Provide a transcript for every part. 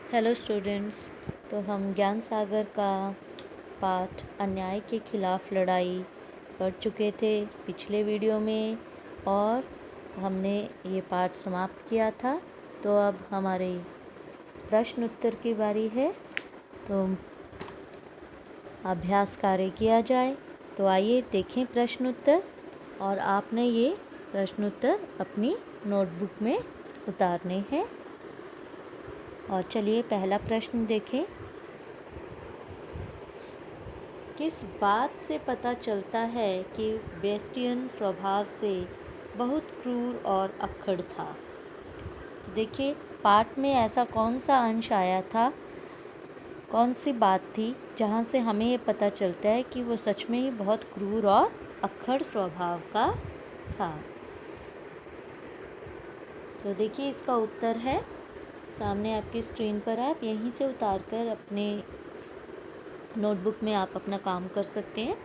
Hello students. तो हम ज्ञान सागर का पाठ अन्याय के खिलाफ लड़ाई पढ़ चुके थे पिछले वीडियो में, और हमने ये पाठ समाप्त किया था। तो अब हमारे प्रश्न उत्तर की बारी है। तो अभ्यास कार्य किया जाए। तो आइए देखें प्रश्न उत्तर, और आपने ये प्रश्न उत्तर अपनी नोटबुक में उतारने हैं। और चलिए पहला प्रश्न देखें। किस बात से पता चलता है कि बेस्टियन स्वभाव से बहुत क्रूर और अक्खड़ था? देखिए, पाठ में ऐसा कौन सा अंश आया था, कौन सी बात थी जहाँ से हमें ये पता चलता है कि वो सच में ही बहुत क्रूर और अक्खड़ स्वभाव का था। तो देखिए, इसका उत्तर है सामने आपकी स्क्रीन पर। आप यहीं से उतार कर अपने नोटबुक में आप अपना काम कर सकते हैं।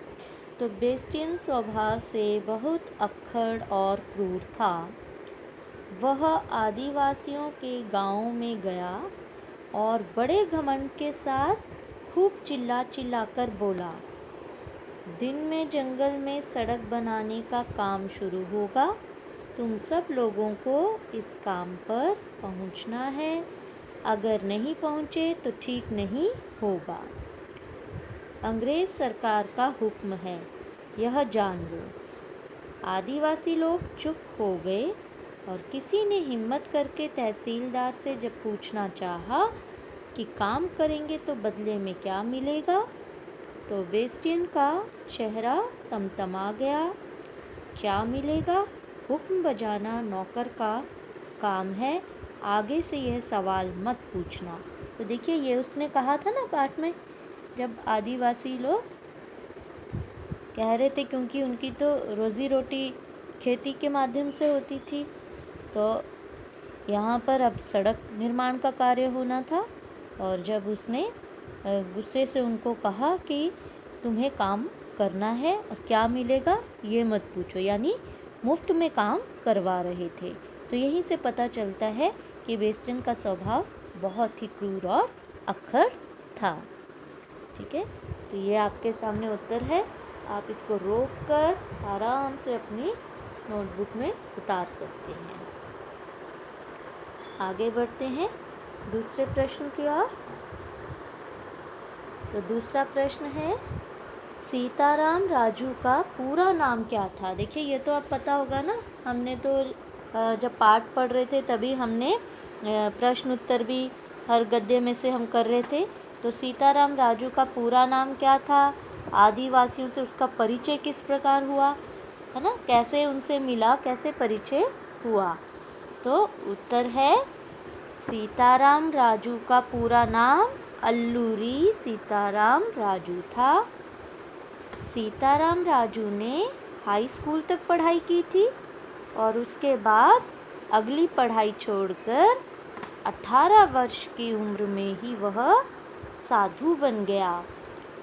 तो बेस्टियन स्वभाव से बहुत अक्खड़ और क्रूर था। वह आदिवासियों के गांव में गया और बड़े घमंड के साथ खूब चिल्ला चिल्लाकर बोला, दिन में जंगल में सड़क बनाने का काम शुरू होगा। तुम सब लोगों को इस काम पर पहुंचना है। अगर नहीं पहुंचे तो ठीक नहीं होगा। अंग्रेज सरकार का हुक्म है, यह जान लो। आदिवासी लोग चुप हो गए और किसी ने हिम्मत करके तहसीलदार से जब पूछना चाहा कि काम करेंगे तो बदले में क्या मिलेगा, तो बेस्टियन का चेहरा तमतमा गया। क्या मिलेगा? हुक्म बजाना नौकर का काम है, आगे से यह सवाल मत पूछना। तो देखिए, ये उसने कहा था ना पाठ में, जब आदिवासी लोग कह रहे थे, क्योंकि उनकी तो रोज़ी रोटी खेती के माध्यम से होती थी। तो यहाँ पर अब सड़क निर्माण का कार्य होना था, और जब उसने गुस्से से उनको कहा कि तुम्हें काम करना है और क्या मिलेगा ये मत पूछो, यानी मुफ्त में काम करवा रहे थे। तो यहीं से पता चलता है कि बेस्टियन का स्वभाव बहुत ही क्रूर और अक्खड़ था। ठीक है, तो ये आपके सामने उत्तर है। आप इसको रोक कर आराम से अपनी नोटबुक में उतार सकते हैं। आगे बढ़ते हैं दूसरे प्रश्न की ओर। तो दूसरा प्रश्न है, सीताराम राजू का पूरा नाम क्या था? देखिए, ये तो अब पता होगा ना, हमने तो जब पाठ पढ़ रहे थे तभी हमने प्रश्न उत्तर भी हर गद्य में से हम कर रहे थे। तो सीताराम राजू का पूरा नाम क्या था? आदिवासियों से उसका परिचय किस प्रकार हुआ, है ना, कैसे उनसे मिला, कैसे परिचय हुआ? तो उत्तर है, सीताराम राजू का पूरा नाम अल्लूरी सीताराम राजू था। सीताराम राजू ने हाई स्कूल तक पढ़ाई की थी और उसके बाद अगली पढ़ाई छोड़कर 18 वर्ष की उम्र में ही वह साधु बन गया।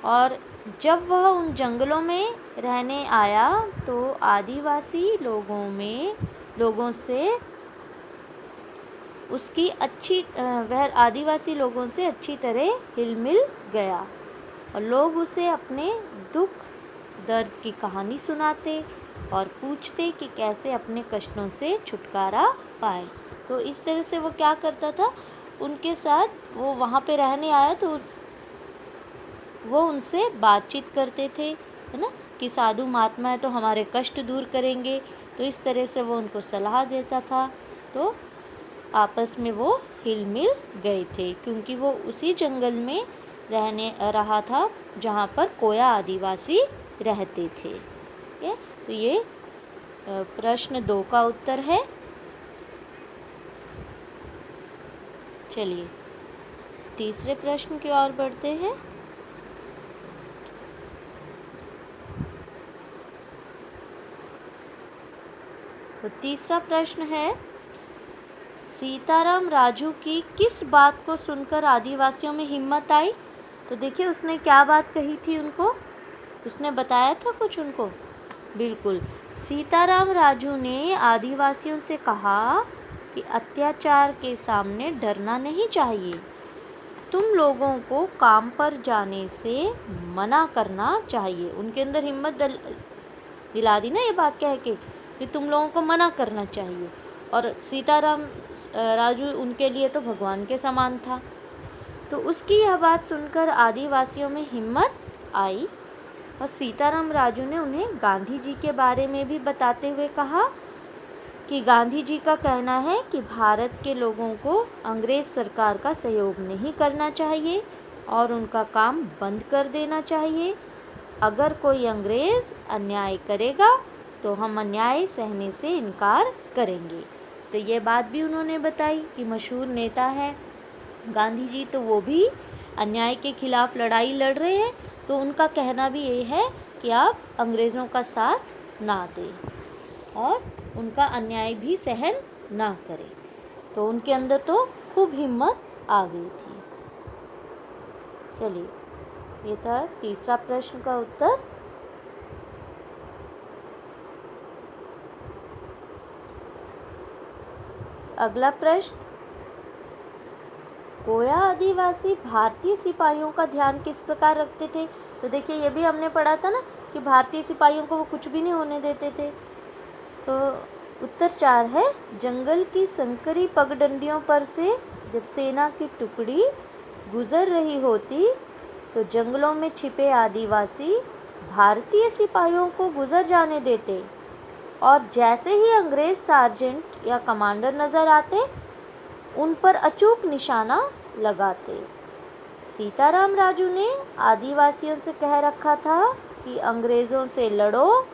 और जब वह उन जंगलों में रहने आया तो आदिवासी लोगों से उसकी वह आदिवासी लोगों से अच्छी तरह हिल मिल गया, और लोग उसे अपने दुख दर्द की कहानी सुनाते और पूछते कि कैसे अपने कष्टों से छुटकारा पाए। तो इस तरह से वो क्या करता था, उनके साथ वो वहाँ पे रहने आया तो वो उनसे बातचीत करते थे, है ना, कि साधु महात्मा है तो हमारे कष्ट दूर करेंगे। तो इस तरह से वो उनको सलाह देता था। तो आपस में वो हिल मिल गए थे, क्योंकि वो उसी जंगल में रहा था जहाँ पर कोया आदिवासी रहते थे। तो ये प्रश्न 2 का उत्तर है। चलिए तीसरे प्रश्न की ओर बढ़ते हैं। तो तीसरा प्रश्न है, सीताराम राजू की किस बात को सुनकर आदिवासियों में हिम्मत आई? तो देखिए, उसने क्या बात कही थी उनको, उसने बताया था कुछ उनको। बिल्कुल, सीताराम राजू ने आदिवासियों से कहा कि अत्याचार के सामने डरना नहीं चाहिए। तुम लोगों को काम पर जाने से मना करना चाहिए। उनके अंदर हिम्मत दिला दी ना ये बात कह के कि तुम लोगों को मना करना चाहिए। और सीताराम राजू उनके लिए तो भगवान के समान था। तो उसकी यह बात सुनकर आदिवासियों में हिम्मत आई और सीताराम राजू ने उन्हें गांधी जी के बारे में भी बताते हुए कहा कि गांधी जी का कहना है कि भारत के लोगों को अंग्रेज़ सरकार का सहयोग नहीं करना चाहिए और उनका काम बंद कर देना चाहिए। अगर कोई अंग्रेज़ अन्याय करेगा तो हम अन्याय सहने से इनकार करेंगे। तो ये बात भी उन्होंने बताई कि मशहूर नेता है गांधी जी, तो वो भी अन्याय के खिलाफ लड़ाई लड़ रहे हैं। तो उनका कहना भी ये है कि आप अंग्रेज़ों का साथ ना दें और उनका अन्याय भी सहन ना करें। तो उनके अंदर तो खूब हिम्मत आ गई थी। चलिए, ये था तीसरा प्रश्न का उत्तर। अगला प्रश्न, गोया आदिवासी भारतीय सिपाहियों का ध्यान किस प्रकार रखते थे? तो देखिए, ये भी हमने पढ़ा था ना कि भारतीय सिपाहियों को वो कुछ भी नहीं होने देते थे। तो उत्तर 4 है, जंगल की संकरी पगडंडियों पर से जब सेना की टुकड़ी गुजर रही होती तो जंगलों में छिपे आदिवासी भारतीय सिपाहियों को गुजर जाने देते और जैसे ही अंग्रेज सार्जेंट या कमांडर नज़र आते उन पर अचूक निशाना लगाते। सीताराम राजू ने आदिवासियों से कह रखा था कि अंग्रेज़ों से लड़ो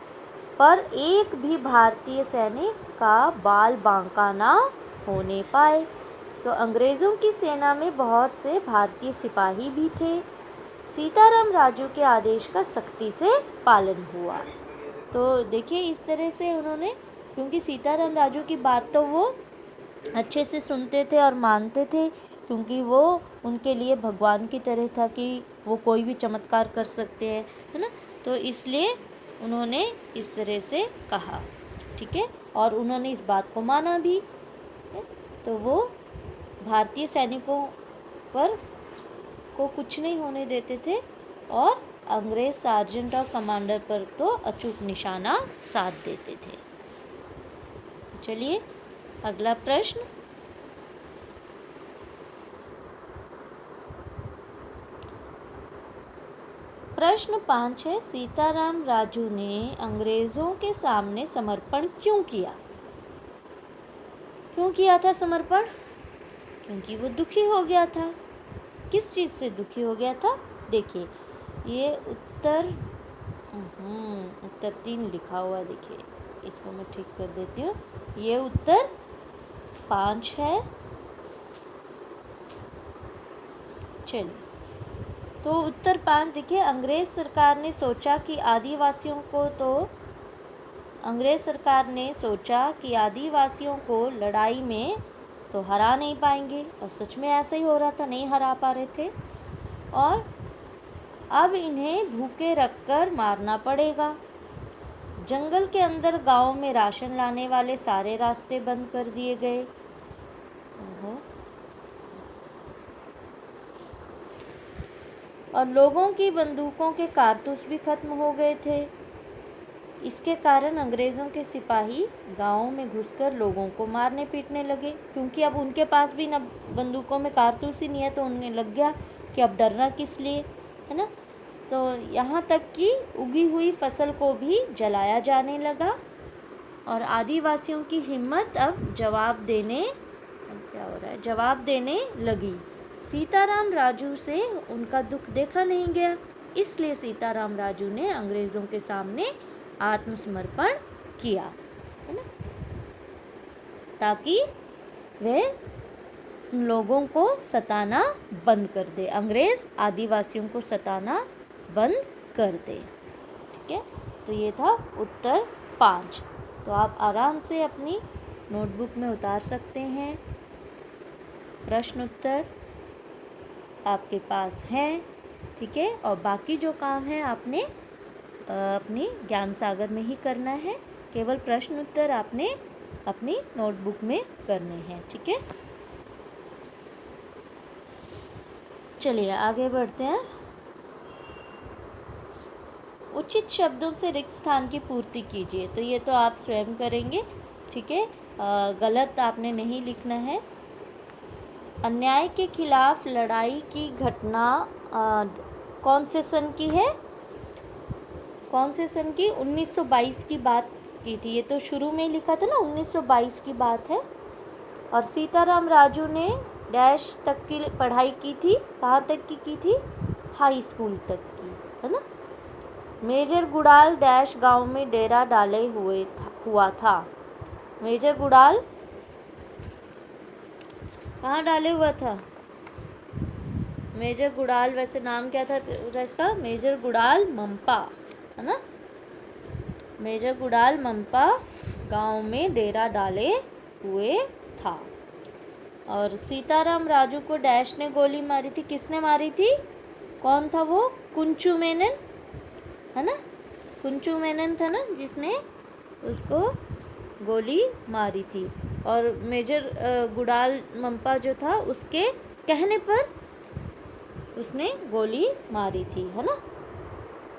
पर एक भी भारतीय सैनिक का बाल बांका ना होने पाए। तो अंग्रेज़ों की सेना में बहुत से भारतीय सिपाही भी थे। सीताराम राजू के आदेश का सख्ती से पालन हुआ। तो देखिए, इस तरह से उन्होंने, क्योंकि सीताराम राजू की बात तो वो अच्छे से सुनते थे और मानते थे, क्योंकि वो उनके लिए भगवान की तरह था कि वो कोई भी चमत्कार कर सकते हैं, है ना। तो इसलिए उन्होंने इस तरह से कहा, ठीक है, और उन्होंने इस बात को माना भी। तो वो भारतीय सैनिकों पर को कुछ नहीं होने देते थे और अंग्रेज सार्जेंट और कमांडर पर तो अचूक निशाना साध देते थे। चलिए, अगला प्रश्न, प्रश्न 5 है, सीताराम राजू ने अंग्रेज़ों के सामने समर्पण क्यों किया? क्यों किया था समर्पण? क्योंकि वो दुखी हो गया था। किस चीज़ से दुखी हो गया था? देखिए, ये उत्तर 3 लिखा हुआ, देखिए इसको मैं ठीक कर देती हूँ। ये उत्तर 5 है। चलिए, तो उत्तर 5 देखिए, अंग्रेज़ सरकार ने सोचा कि आदिवासियों को लड़ाई में तो हरा नहीं पाएंगे, और सच में ऐसा ही हो रहा था, नहीं हरा पा रहे थे, और अब इन्हें भूखे रखकर मारना पड़ेगा। जंगल के अंदर गांव में राशन लाने वाले सारे रास्ते बंद कर दिए गए। और लोगों की बंदूकों के कारतूस भी खत्म हो गए थे। इसके कारण अंग्रेज़ों के सिपाही गाँव में घुसकर लोगों को मारने पीटने लगे, क्योंकि अब उनके पास भी ना बंदूकों में कारतूस ही नहीं है, तो उन्हें लग गया कि अब डरना किस लिए, है ना। तो यहाँ तक कि उगी हुई फसल को भी जलाया जाने लगा और आदिवासियों की हिम्मत अब जवाब देने लगी। सीताराम राजू से उनका दुख देखा नहीं गया, इसलिए सीताराम राजू ने अंग्रेज़ों के सामने आत्मसमर्पण किया, है ना, ताकि वे उन लोगों को सताना बंद कर दे, अंग्रेज़ आदिवासियों को सताना बंद कर दे। ठीक है, तो ये था उत्तर 5। तो आप आराम से अपनी नोटबुक में उतार सकते हैं। प्रश्न उत्तर आपके पास हैं, ठीक है, और बाकी जो काम है आपने अपनी ज्ञान सागर में ही करना है। केवल प्रश्न उत्तर आपने अपनी नोटबुक में करने हैं, ठीक है। चलिए आगे बढ़ते हैं। उचित शब्दों से रिक्त स्थान की पूर्ति कीजिए। तो ये तो आप स्वयं करेंगे, ठीक है। गलत आपने नहीं लिखना है। अन्याय के खिलाफ लड़ाई की घटना कौन से सन की है? कौन से सन की? 1922 की बात की थी। ये तो शुरू में लिखा था ना, 1922 की बात है। और सीताराम राजू ने डैश तक की पढ़ाई की थी। कहाँ तक की थी? हाई स्कूल तक की, है ना। मेजर गुड़ाल डैश गांव में डेरा डाले हुआ था। मेजर गुड़ाल कहाँ डाले हुआ था? मेजर गुड़ाल, वैसे नाम क्या था इसका? मेजर गुड़ाल मंपा, है ना। मेजर गुड़ाल मंपा गांव में डेरा डाले हुए था। और सीताराम राजू को डैश ने गोली मारी थी। किसने मारी थी? कौन था वो? कुंचू मेनन, है ना। कुंचू मेनन था ना जिसने उसको गोली मारी थी। और मेजर गुड़ाल मंपा जो था उसके कहने पर उसने गोली मारी थी, है ना।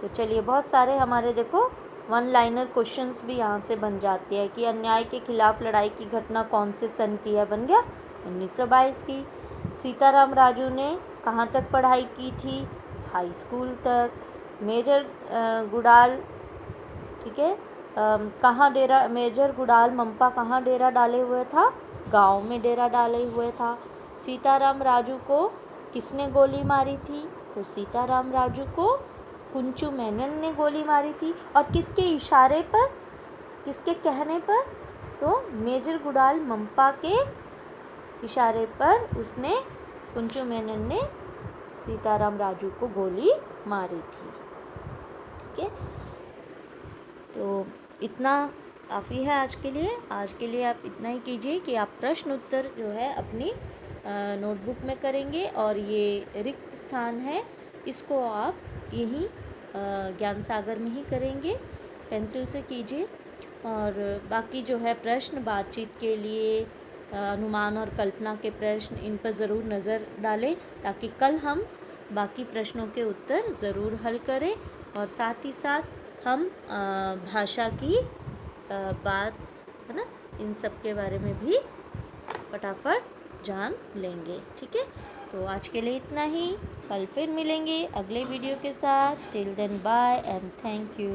तो चलिए, बहुत सारे हमारे देखो वन लाइनर क्वेश्चंस भी यहाँ से बन जाते हैं कि अन्याय के खिलाफ लड़ाई की घटना कौन से सन की है? बन गया 1922 की। सीताराम राजू ने कहाँ तक पढ़ाई की थी? हाई स्कूल तक। मेजर गुड़ाल, ठीक है, कहाँ डेरा, मेजर गुड़ाल मंपा कहाँ डेरा डाले हुए था? गांव में डेरा डाले हुए था। सीताराम राजू को किसने गोली मारी थी? तो सीताराम राजू को कुंचू मेनन ने गोली मारी थी। और किसके इशारे पर, किसके कहने पर? तो मेजर गुड़ाल मंपा के इशारे पर उसने, कुंचू मेनन ने सीताराम राजू को गोली मारी थी, ठीक है। तो इतना काफ़ी है आज के लिए। आज के लिए आप इतना ही कीजिए कि आप प्रश्न उत्तर जो है अपनी नोटबुक में करेंगे। और ये रिक्त स्थान है, इसको आप यहीं ज्ञान सागर में ही करेंगे, पेंसिल से कीजिए। और बाकी जो है प्रश्न बातचीत के लिए, अनुमान और कल्पना के प्रश्न, इन पर ज़रूर नज़र डालें ताकि कल हम बाकी प्रश्नों के उत्तर ज़रूर हल करें। और साथ ही साथ हम भाषा की बात, है ना, इन सब के बारे में भी फटाफट जान लेंगे, ठीक है। तो आज के लिए इतना ही। कल फिर मिलेंगे अगले वीडियो के साथ। Till then bye and thank you.